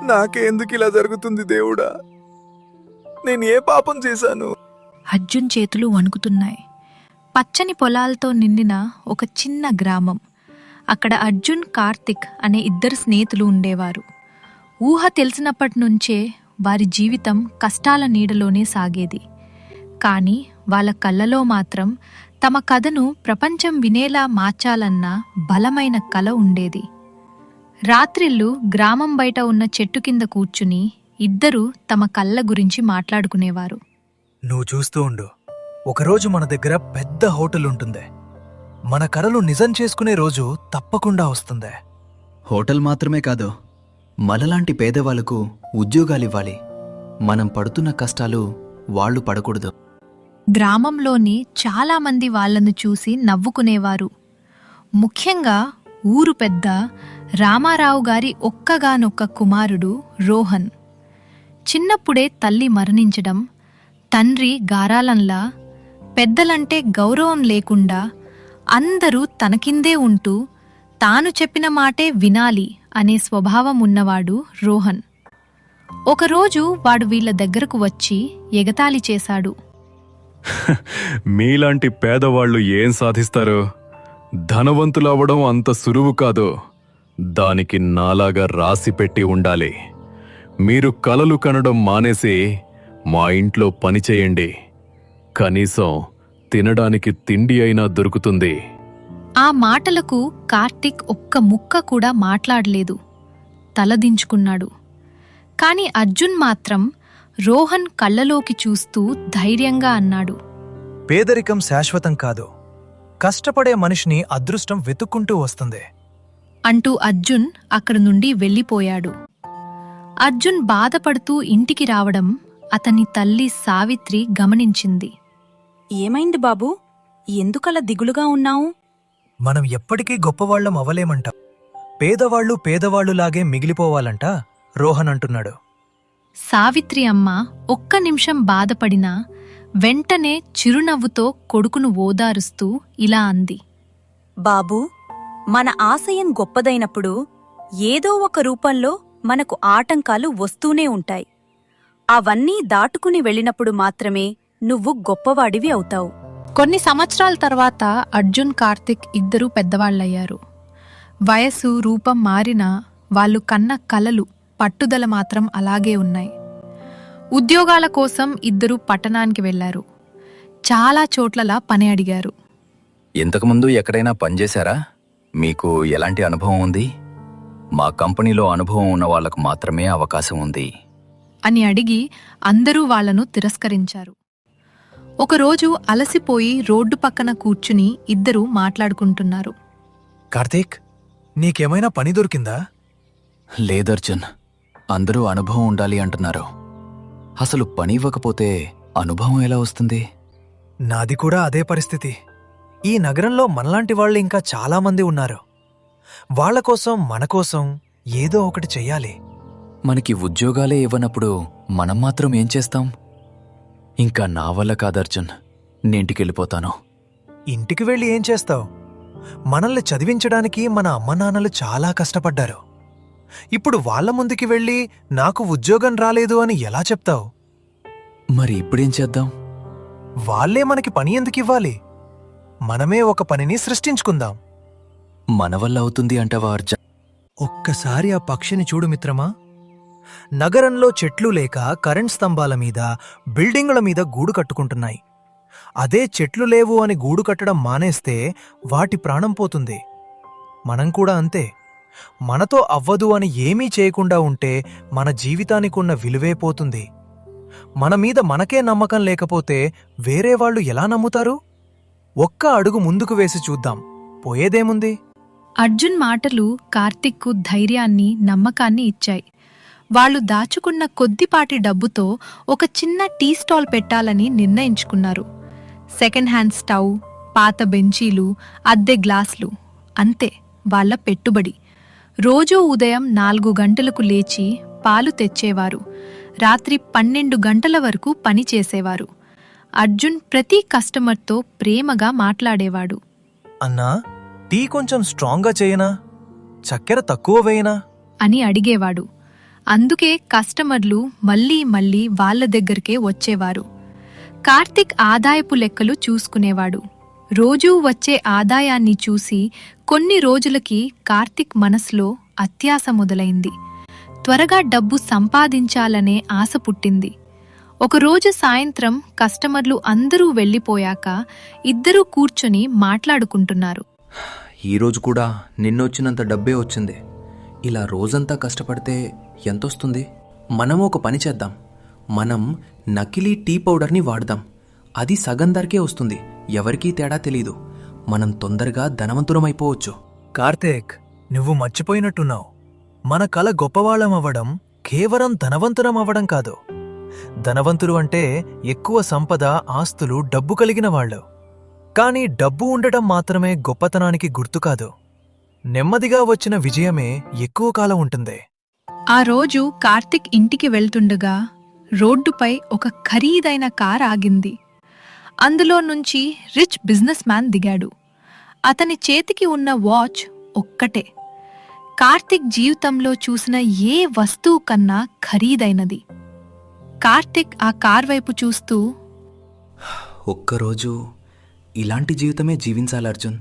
నాకే ఎందుకు ఇలా జరుగుతుంది దేవుడా? నేను ఏ పాపం చేశాను? అర్జున్ చేతులు వణుకుతున్నాయి. పచ్చని పొలాలతో నిండిన ఒక చిన్న గ్రామం. అక్కడ అర్జున్, కార్తిక్ అనే ఇద్దరు స్నేహితులు ఉండేవారు. ఊహ తెలిసినప్పటి నుంచే వారి జీవితం కష్టాల నీడలోనే సాగేది. కానీ వాళ్ళ కళ్ళలో మాత్రం తమ కథను ప్రపంచం వినేలా మార్చాలన్న బలమైన కల ఉండేది. రాత్రిళ్ళు గ్రామం బయట ఉన్న చెట్టు కింద కూర్చుని ఇద్దరూ తమ కళ్ళ గురించి మాట్లాడుకునేవారు. నువ్వు చూస్తూ ఉండు, ఒకరోజు మన దగ్గర పెద్ద హోటల్ ఉంటుంది. మన కలలు నిజం చేసుకునే రోజు తప్పకుండా వస్తుంది. హోటల్ మాత్రమే కాదు, మనలాంటి పేదవాళ్లకు ఉద్యోగాలివ్వాలి. మనం పడుతున్న కష్టాలు వాళ్ళు పడకూడదు. గ్రామంలోని చాలామంది వాళ్లను చూసి నవ్వుకునేవారు. ముఖ్యంగా ఊరు పెద్ద రామారావు గారి ఒక్కగానొక్క కుమారుడు రోహన్. చిన్నప్పుడే తల్లి మరణించడం, తండ్రి గారాలంలా, పెద్దలంటే గౌరవం లేకుండా అందరూ తనకిందే ఉంటూ తాను చెప్పిన మాటే వినాలి అనే స్వభావం ఉన్నవాడు రోహన్. ఒకరోజు వాడు వీళ్ల దగ్గరకు వచ్చి ఎగతాళి చేశాడు. మీలాంటి పేదవాళ్లు ఏం సాధిస్తారు? ధనవంతులవ్వడం అంత సులువు కాదు. దానికి నాలాగా రాసిపెట్టి ఉండాలి. మీరు కలలు కనడం మానేసి మా ఇంట్లో పని చేయండి. కనీసం తినడానికి తిండి అయినా దొరుకుతుంది. ఆ మాటలకు కార్తిక్ ఒక్క ముక్క కూడా మాట్లాడలేదు, తలదించుకున్నాడు. కాని అర్జున్ మాత్రం రోహన్ కళ్ళలోకి చూస్తూ ధైర్యంగా అన్నాడు, పేదరికం శాశ్వతం కాదు, కష్టపడే మనిషిని అదృష్టం వెతుక్కుంటూ వస్తుంది అంటూ అర్జున్ అక్కడి నుండి వెళ్ళిపోయాడు. అర్జున్ బాధపడుతూ ఇంటికి రావడం అతని తల్లి సావిత్రి గమనించింది. ఏమైంది బాబూ, ఎందుకలా దిగులుగా ఉన్నావు? మనం ఎప్పటికీ గొప్పవాళ్లం అవలేమంట. పేదవాళ్లు పేదవాళ్లులాగే మిగిలిపోవాలంట రోహన్ అంటున్నాడు. సావిత్రి అమ్మ ఒక్క నిమిషం బాధపడినా వెంటనే చిరునవ్వుతో కొడుకును ఓదారుస్తూ ఇలా అంది. బాబూ, మన ఆశయం గొప్పదైనప్పుడు ఏదో ఒక రూపంలో మనకు ఆటంకాలు వస్తూనే ఉంటాయి. అవన్నీ దాటుకుని వెళ్ళినప్పుడు మాత్రమే నువ్వు గొప్పవాడివి అవుతావు. కొన్ని సంవత్సరాల తర్వాత అర్జున్, కార్తిక్ ఇద్దరూ పెద్దవాళ్లయ్యారు. వయసు, రూపం మారినా వాళ్ళు కన్న కలలు, పట్టుదల మాత్రం అలాగే ఉన్నాయి. ఉద్యోగాల కోసం ఇద్దరూ పట్టణానికి వెళ్లారు. చాలా చోట్లలా పని అడిగారు. ఇంతకుముందు ఎక్కడైనా పనిచేశారా? మీకు ఎలాంటి అనుభవం ఉంది? మా కంపెనీలో అనుభవం ఉన్న వాళ్లకు మాత్రమే అవకాశం ఉంది అని అడిగి అందరూ వాళ్లను తిరస్కరించారు. ఒకరోజు అలసిపోయి రోడ్డు పక్కన కూర్చుని ఇద్దరూ మాట్లాడుకుంటున్నారు. కార్తీక్, నీకేమైనా పని దొరికిందా? లేదర్జున్, అందరూ అనుభవం ఉండాలి అంటున్నారు. అసలు పని ఇవ్వకపోతే అనుభవం ఎలా వస్తుంది? నాది కూడా అదే పరిస్థితి. ఈ నగరంలో మనలాంటి వాళ్ళు ఇంకా చాలామంది ఉన్నారు. వాళ్లకోసం, మనకోసం ఏదో ఒకటి చెయ్యాలి. మనకి ఉద్యోగాలే ఇవ్వనప్పుడు మనం మాత్రం ఏం చేస్తాం? ఇంకా నా వల్ల కాదర్జున్, నేంటికెళ్ళిపోతాను. ఇంటికి వెళ్ళి ఏం చేస్తావు? మనల్ని చదివించడానికి మన అమ్మనాన్నలు చాలా కష్టపడ్డారు. ఇప్పుడు వాళ్ల ముందుకి వెళ్ళి నాకు ఉద్యోగం రాలేదు అని ఎలా చెప్తావు? మరి ఇప్పుడేం చేద్దాం? వాళ్లే మనకి పని ఎందుకివ్వాలి? మనమే ఒక పనిని సృష్టించుకుందాం. మన వల్ల అవుతుంది అంటావా అర్జున్? ఒక్కసారి ఆ పక్షిని చూడు మిత్రమా. నగరంలో చెట్లు లేక కరెంట్ స్తంభాల మీద, బిల్డింగుల మీద గూడు కట్టుకుంటున్నాయి. అదే చెట్లు లేవు అని గూడు కట్టడం మానేస్తే వాటి ప్రాణం పోతుంది. మనం కూడా అంతే. మనతో అవ్వదు అని ఏమీ చేయకుండా ఉంటే మన జీవితానికున్న విలువే పోతుంది. మన మీద మనకే నమ్మకం లేకపోతే వేరే వాళ్ళు ఎలా నమ్ముతారు? ఒక్క అడుగు ముందుకు వేసి చూద్దాం, పోయేదేముంది? అర్జున్ మాటలు కార్తిక్కు ధైర్యాన్ని, నమ్మకాన్ని ఇచ్చాయి. వాళ్లు దాచుకున్న కొద్దిపాటి డబ్బుతో ఒక చిన్న టీ స్టాల్ పెట్టాలని నిర్ణయించుకున్నారు. సెకండ్ హ్యాండ్ స్టవ్, పాత బెంచీలు, అద్దె గ్లాసులు, అంతే వాళ్ల పెట్టుబడి. రోజూ ఉదయం 4 గంటలకు లేచి పాలు తెచ్చేవారు. రాత్రి 12 గంటల వరకు పని చేసేవారు. అర్జున్ ప్రతి కస్టమర్తో ప్రేమగా మాట్లాడేవాడు. అన్నా, టీ కొంచెం స్ట్రాంగ్గా చేయనా? చక్కెర తక్కువ వేయనా అని అడిగేవాడు. అందుకే కస్టమర్లు మళ్ళీ మళ్ళీ వాళ్ళ దగ్గరికే వచ్చేవారు. కార్తిక్ ఆదాయపు లెక్కలు చూసుకునేవాడు. రోజూ వచ్చే ఆదాయాన్ని చూసి కొన్ని రోజులకి కార్తిక్ మనసులో అత్యాశ మొదలైంది. త్వరగా డబ్బు సంపాదించాలనే ఆశ పుట్టింది. ఒకరోజు సాయంత్రం కస్టమర్లు అందరూ వెళ్ళిపోయాక ఇద్దరూ కూర్చొని మాట్లాడుకుంటున్నారు. ఈరోజు కూడా నిన్నొచ్చినంత డబ్బే వచ్చింది. ఇలా రోజంతా కష్టపడితే ఎంతొస్తుంది? మనం ఒక పని చేద్దాం. మనం నకిలీ టీ పౌడర్ని వాడదాం. అది సగం ధరకే వస్తుంది. ఎవరికీ తేడా తెలీదు. మనం తొందరగా ధనవంతురమైపోవచ్చు. కార్తీక్, నువ్వు మర్చిపోయినట్టున్నావు. మన కల గొప్పవాళ్ళం అవ్వడం కేవలం ధనవంతులం అవ్వడం కాదు. ధనవంతులు అంటే ఎక్కువ సంపద, ఆస్తులు, డబ్బు కలిగిన వాళ్ళు. కానీ డబ్బు ఉండటం మాత్రమే గొప్పతనానికి గుర్తు కాదు. నెమ్మదిగా వచ్చిన విజయమే ఎక్కువ కాలం ఉంటుంది. ఆ రోజు కార్తిక్ ఇంటికి వెళ్తుండగా రోడ్డుపై ఒక ఖరీదైన కార్ ఆగింది. అందులో నుంచి రిచ్ బిజినెస్ మ్యాన్ దిగాడు. అతని చేతికి ఉన్న వాచ్ ఒక్కటే. కార్తిక్ జీవితంలో చూసిన ఏ వస్తువు కన్నా ఖరీదైనది. కార్తిక్ ఆ కార్ వైపు చూస్తూ, ఒక్కరోజు ఇలాంటి జీవితమే జీవించాలి అర్జున్.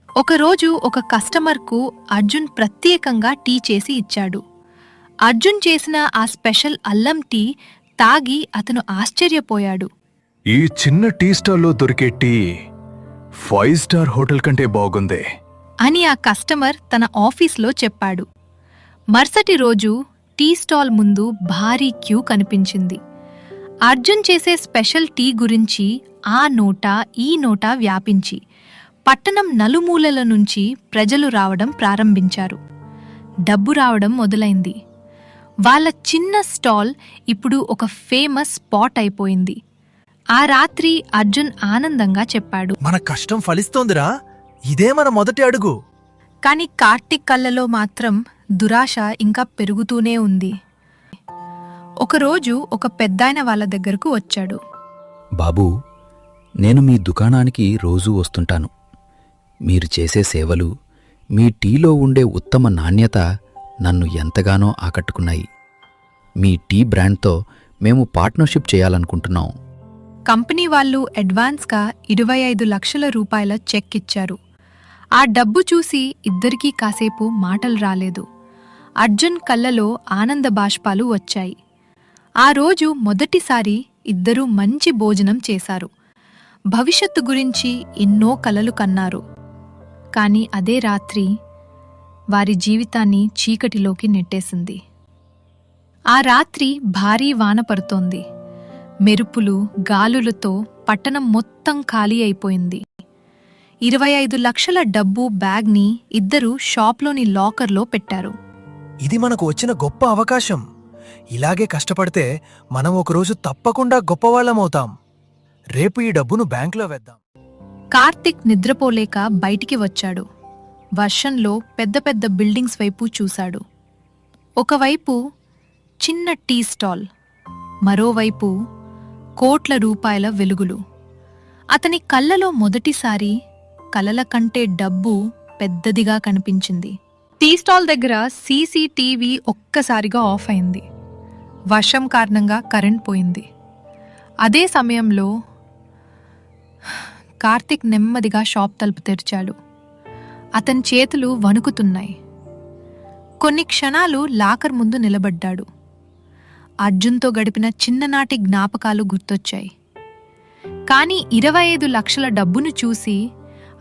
ఒకరోజు ఒక కస్టమర్కు అర్జున్ ప్రత్యేకంగా టీ చేసి ఇచ్చాడు. అర్జున్ చేసిన ఆ స్పెషల్ అల్లం టీ తాగి అతను ఆశ్చర్యపోయాడు. ఈ చిన్న టీ స్టాల్లో దొరికే టీ 5 స్టార్ హోటల్ కంటే బాగుంది అని ఆ కస్టమర్ తన ఆఫీస్లో చెప్పాడు. మరుసటి రోజు టీ స్టాల్ ముందు భారీ క్యూ కనిపించింది. అర్జున్ చేసే స్పెషల్ టీ గురించి ఆ నోటా ఈ నోటా వ్యాపించి పట్టణం నలుమూలల నుంచి ప్రజలు రావడం ప్రారంభించారు. డబ్బు రావడం మొదలైంది. వాళ్ళ చిన్న స్టాల్ ఇప్పుడు ఒక ఫేమస్ స్పాట్ అయిపోయింది. ఆ రాత్రి అర్జున్ ఆనందంగా చెప్పాడు, మన కష్టం ఫలిస్తోందిరా, ఇదే మన మొదటి అడుగు. కాని కార్తిక్ కళ్ళలో మాత్రం దురాశ ఇంకా పెరుగుతూనే ఉంది. ఒకరోజు ఒక పెద్దాయన వాళ్ళ దగ్గరకు వచ్చాడు. బాబూ, నేను మీ దుకాణానికి రోజూ వస్తుంటాను. మీరు చేసే సేవలు, మీ టీలో ఉండే ఉత్తమ నాణ్యత నన్ను ఎంతగానో ఆకట్టుకున్నాయి. మీ టీ బ్రాండ్తో మేము పార్ట్నర్షిప్ చేయాలనుకుంటున్నాం. కంపెనీ వాళ్ళు అడ్వాన్స్గా 25 లక్షల రూపాయల చెక్ ఇచ్చారు. ఆ డబ్బు చూసి ఇద్దరికీ కాసేపు మాటలు రాలేదు. అర్జున్ కళ్ళలో ఆనంద బాష్పాలు వచ్చాయి. ఆ రోజు మొదటిసారి ఇద్దరూ మంచి భోజనం చేశారు. భవిష్యత్తు గురించి ఎన్నో కలలు కన్నారు. కాని అదే రాత్రి వారి జీవితాన్ని చీకటిలోకి నెట్టేసింది. ఆ రాత్రి భారీ వాన పడుతోంది. మెరుపులు, గాలులతో పట్టణం మొత్తం ఖాళీ అయిపోయింది. 25 లక్షల డబ్బు బ్యాగ్ని ఇద్దరూ షాప్లోని లాకర్లో పెట్టారు. ఇది మనకు వచ్చిన గొప్ప అవకాశం. ఇలాగే కష్టపడితే మనం ఒకరోజు తప్పకుండా గొప్పవాళ్ళమవుతాం. రేపు ఈ డబ్బును బ్యాంకులో వేద్దాం. కార్తిక్ నిద్రపోలేక బయటికి వచ్చాడు. వర్షంలో పెద్ద పెద్ద బిల్డింగ్స్ వైపు చూశాడు. ఒకవైపు చిన్న టీ స్టాల్, మరోవైపు కోట్ల రూపాయల వెలుగులు. అతని కళ్ళలో మొదటిసారి కలల కంటే డబ్బు పెద్దదిగా కనిపించింది. టీ స్టాల్ దగ్గర సీసీటీవీ ఒక్కసారిగా ఆఫ్ అయింది. వర్షం కారణంగా కరెంట్ పోయింది. అదే సమయంలో కార్తిక్ నెమ్మదిగా షాప్ తలుపు తెరిచాడు. అతని చేతులు వణుకుతున్నాయి. కొన్ని క్షణాలు లాకర్ ముందు నిలబడ్డాడు. అర్జున్తో గడిపిన చిన్ననాటి జ్ఞాపకాలు గుర్తొచ్చాయి. కాని 25 లక్షల డబ్బును చూసి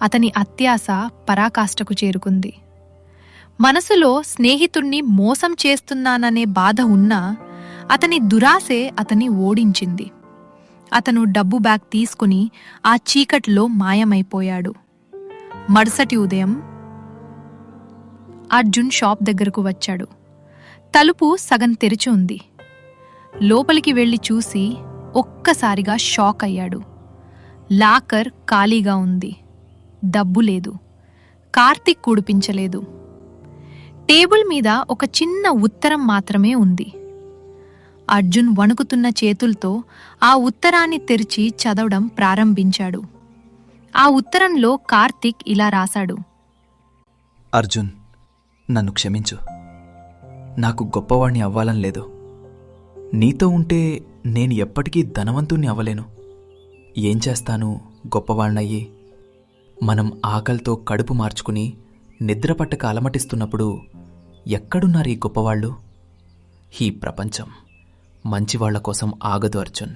అతని అత్యాశ పరాకాష్ఠకు చేరుకుంది. మనసులో స్నేహితుణ్ణి మోసం చేస్తున్నాననే బాధ ఉన్నా అతని దురాశే అతన్ని ఓడించింది. అతను డబ్బు బ్యాగ్ తీసుకుని ఆ చీకట్లో మాయమైపోయాడు. మరుసటి ఉదయం అర్జున్ షాప్ దగ్గరకు వచ్చాడు. తలుపు సగం తెరిచి ఉంది. లోపలికి వెళ్లి చూసి ఒక్కసారిగా షాక్ అయ్యాడు. లాకర్ ఖాళీగా ఉంది. డబ్బు లేదు. కార్తిక్ కుడిపించలేదు. టేబుల్ మీద ఒక చిన్న ఉత్తరం మాత్రమే ఉంది. అర్జున్ వణుకుతున్న చేతులతో ఆ ఉత్తరాన్ని తెరిచి చదవడం ప్రారంభించాడు. ఆ ఉత్తరంలో కార్తిక్ ఇలా రాశాడు: అర్జున్, నన్ను క్షమించు. నాకు గొప్పవాణ్ణి అవ్వాలని లేదు. నీతో ఉంటే నేను ఎప్పటికీ ధనవంతుణ్ణి అవ్వలేను. ఏం చేస్తాను గొప్పవాణ్ణయ్యి? మనం ఆకలితో కడుపు మార్చుకుని నిద్రపట్టక అలమటిస్తున్నప్పుడు ఎక్కడున్నారు ఈ గొప్పవాళ్ళు? ఈ ప్రపంచం మంచివాళ్ల కోసం ఆగదు అర్జున్.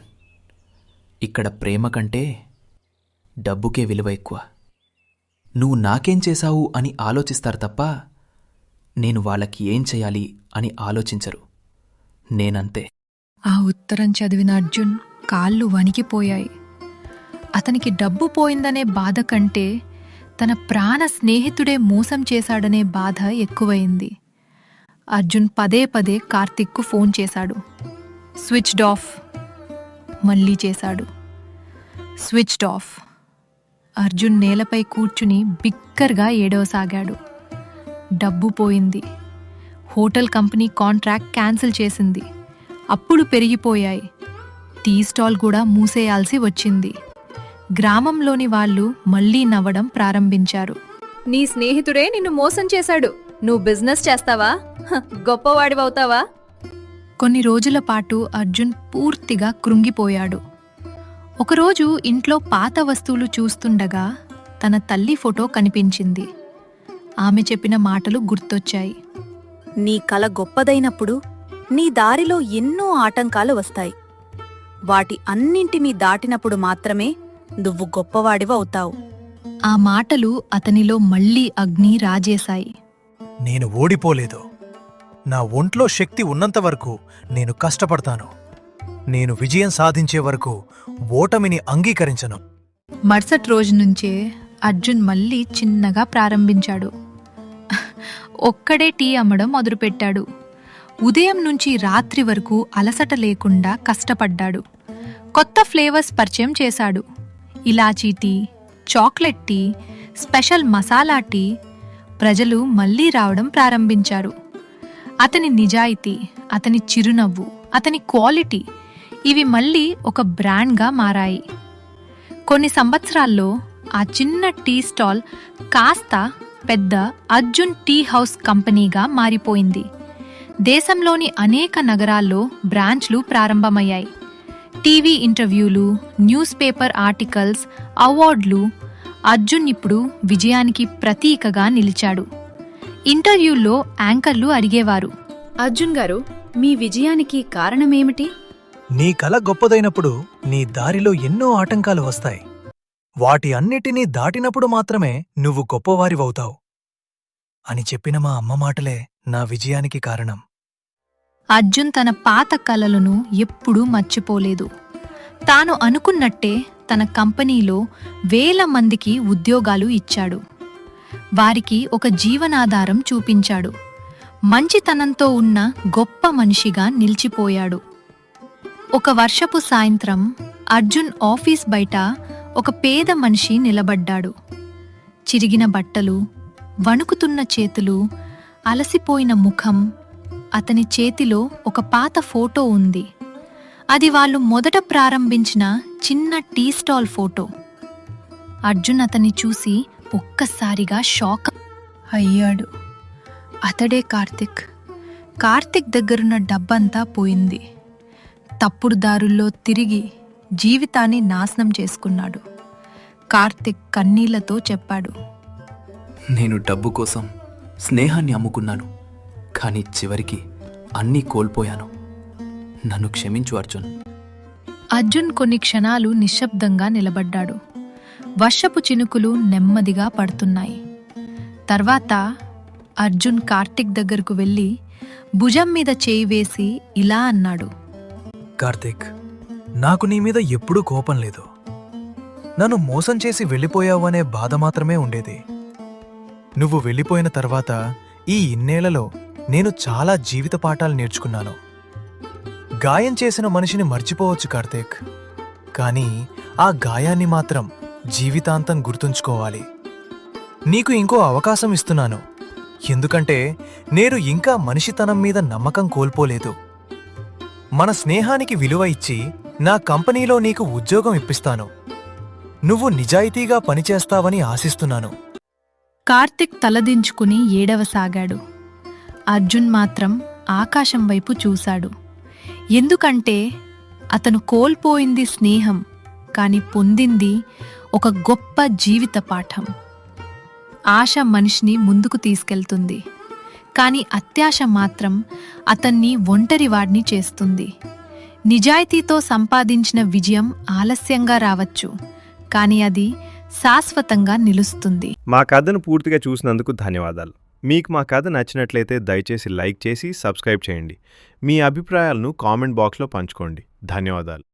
ఇక్కడ ప్రేమ కంటే డబ్బుకే విలువ ఎక్కువ. నువ్వు నాకేం చేశావు అని ఆలోచిస్తారు తప్ప నేను వాళ్ళకి ఏం చేయాలి అని ఆలోచించరు. నేనంతే. ఆ ఉత్తరం చదివిన అర్జున్ కాళ్ళు వణికిపోయాయి. అతనికి డబ్బు పోయిందనే బాధ కంటే తన ప్రాణ స్నేహితుడే మోసం చేశాడనే బాధ ఎక్కువైంది. అర్జున్ పదే పదే కార్తిక్కు ఫోన్ చేశాడు. Switched off. మళ్ళీ చేశాడు. Switched off. అర్జున్ నేలపై కూర్చుని బిక్కర్గా ఏడవసాగాడు. డబ్బు పోయింది. హోటల్ కంపెనీ కాంట్రాక్ట్ క్యాన్సిల్ చేసింది. అప్పులు పెరిగిపోయాయి. టీ స్టాల్ కూడా మూసేయాల్సి వచ్చింది. గ్రామంలోని వాళ్ళు మళ్లీ నవ్వడం ప్రారంభించారు. నీ స్నేహితుడే నిన్ను మోసం చేశాడు. నువ్వు బిజినెస్ చేస్తావా? గొప్పవాడివవుతావా? కొన్ని రోజుల పాటు అర్జున్ పూర్తిగా కృంగిపోయాడు. ఒకరోజు ఇంట్లో పాత వస్తువులు చూస్తుండగా తన తల్లి ఫోటో కనిపించింది. ఆమె చెప్పిన మాటలు గుర్తొచ్చాయి. నీ కల గొప్పదైనప్పుడు నీ దారిలో ఎన్నో ఆటంకాలు వస్తాయి. వాటి అన్నింటినీ దాటినప్పుడు మాత్రమే నువ్వు గొప్పవాడివవుతావు. ఆ మాటలు అతనిలో మళ్లీ అగ్ని రాజేశాయి. నేను ఓడిపోలేదు. నా ఒంట్లో శక్తి ఉన్నంతవరకు నేను కష్టపడతాను. నేను విజయం సాధించే వరకు ఓటమిని అంగీకరించను. మరుసటి రోజు నుంచే అర్జున్ మళ్ళీ చిన్నగా ప్రారంభించాడు. ఒక్కడే టీ అమ్మడం మొదలుపెట్టాడు. ఉదయం నుంచి రాత్రి వరకు అలసట లేకుండా కష్టపడ్డాడు. కొత్త ఫ్లేవర్స్ పరిచయం చేశాడు. ఇలాచీ tea, chocolate tea, special masala tea. ప్రజలు మళ్ళీ రావడం ప్రారంభించారు. అతని నిజాయితీ, అతని చిరునవ్వు, అతని క్వాలిటీ ఇవి మళ్ళీ ఒక బ్రాండ్గా మారాయి. కొన్ని సంవత్సరాల్లో ఆ చిన్న టీ స్టాల్ కాస్త పెద్ద అర్జున్ టీ హౌస్ కంపెనీగా మారిపోయింది. దేశంలోని అనేక నగరాల్లో బ్రాంచ్లు ప్రారంభమయ్యాయి. టీవీ ఇంటర్వ్యూలు, న్యూస్ పేపర్ ఆర్టికల్స్, అవార్డులు. అర్జున్ ఇప్పుడు విజయానికి ప్రతీకగా నిలిచాడు. ఇంటర్వ్యూల్లో యాంకర్లు అడిగేవారు, అర్జున్ గారు, మీ విజయానికి కారణమేమిటి? నీ కల గొప్పదైనప్పుడు నీ దారిలో ఎన్నో ఆటంకాలు వస్తాయి. వాటి అన్నిటినీ దాటినప్పుడు మాత్రమే నువ్వు గొప్పవారివవుతావు అని చెప్పిన మా అమ్మ మాటలే నా విజయానికి కారణం. అర్జున్ తన పాత కలలను ఎప్పుడూ మర్చిపోలేదు. తాను అనుకున్నట్టే తన కంపెనీలో 1000 మందికి ఉద్యోగాలు ఇచ్చాడు. వారికి ఒక జీవనాధారం చూపించాడు. మంచితనంతో ఉన్న గొప్ప మనిషిగా నిలిచిపోయాడు. ఒక వర్షపు సాయంత్రం అర్జున్ ఆఫీస్ బయట ఒక పేద మనిషి నిలబడ్డాడు. చిరిగిన బట్టలు, వణుకుతున్న చేతులు, అలసిపోయిన ముఖం. అతని చేతిలో ఒక పాత ఫోటో ఉంది. అది వాళ్ళు మొదట ప్రారంభించిన చిన్న టీ స్టాల్ ఫోటో. అర్జున్ అతన్ని చూసి ఒక్కసారిగా షాక్ అయ్యాడు. అతడే కార్తిక్. కార్తిక్ దగ్గరున్న డబ్బంతా పోయింది. తప్పుడు దారుల్లో తిరిగి జీవితాన్ని నాశనం చేసుకున్నాడు. కార్తిక్ కన్నీళ్లతో చెప్పాడు, నేను డబ్బు కోసం స్నేహాన్ని అమ్ముకున్నాను. కానీ చివరికి అన్నీ కోల్పోయాను. నన్ను క్షమించు అర్జున్. అర్జున్ కొన్ని క్షణాలు నిశ్శబ్దంగా నిలబడ్డాడు. వర్షపు చినుకులు నెమ్మదిగా పడుతున్నాయి. తర్వాత అర్జున్ కార్తిక్ దగ్గరకు వెళ్ళి భుజం మీద చేయి వేసి ఇలా అన్నాడు, కార్తిక్, నాకు నీ మీద ఎప్పుడూ కోపం లేదు. నన్ను మోసం చేసి వెళ్ళిపోయావనే బాధ మాత్రమే ఉండేది. నువ్వు వెళ్ళిపోయిన తర్వాత ఈ ఇన్నేళ్లలో నేను చాలా జీవిత పాఠాలు నేర్చుకున్నాను. గాయం చేసిన మనిషిని మర్చిపోవచ్చు కార్తీక్, కానీ ఆ గాయాన్ని మాత్రం జీవితాంతం గుర్తుంచుకోవాలి. నీకు ఇంకో అవకాశం ఇస్తున్నాను. ఎందుకంటే నేను ఇంకా మనిషితనం మీద నమ్మకం కోల్పోలేదు. మన స్నేహానికి విలువ ఇచ్చి నా కంపెనీలో నీకు ఉద్యోగం ఇప్పిస్తాను. నువ్వు నిజాయితీగా పనిచేస్తావని ఆశిస్తున్నాను. కార్తిక్ తలదించుకుని ఏడవసాగాడు. అర్జున్ మాత్రం ఆకాశం వైపు చూశాడు. ఎందుకంటే అతను కోల్పోయింది స్నేహం, కాని పొందింది ఒక గొప్ప జీవిత పాఠం. ఆశ మనిషిని ముందుకు తీసుకెళ్తుంది, కాని అత్యాశ మాత్రం అతన్ని ఒంటరివాడిని చేస్తుంది. నిజాయితీతో సంపాదించిన విజయం ఆలస్యంగా రావచ్చు, కాని అది శాశ్వతంగా నిలుస్తుంది. మా కథను పూర్తిగా చూసినందుకు ధన్యవాదాలు. మీకు మా కథ నచ్చినట్లయితే దయచేసి లైక్ చేసి సబ్స్క్రైబ్ చేయండి. మీ అభిప్రాయాలను కామెంట్ బాక్స్లో పంచుకోండి. ధన్యవాదాలు.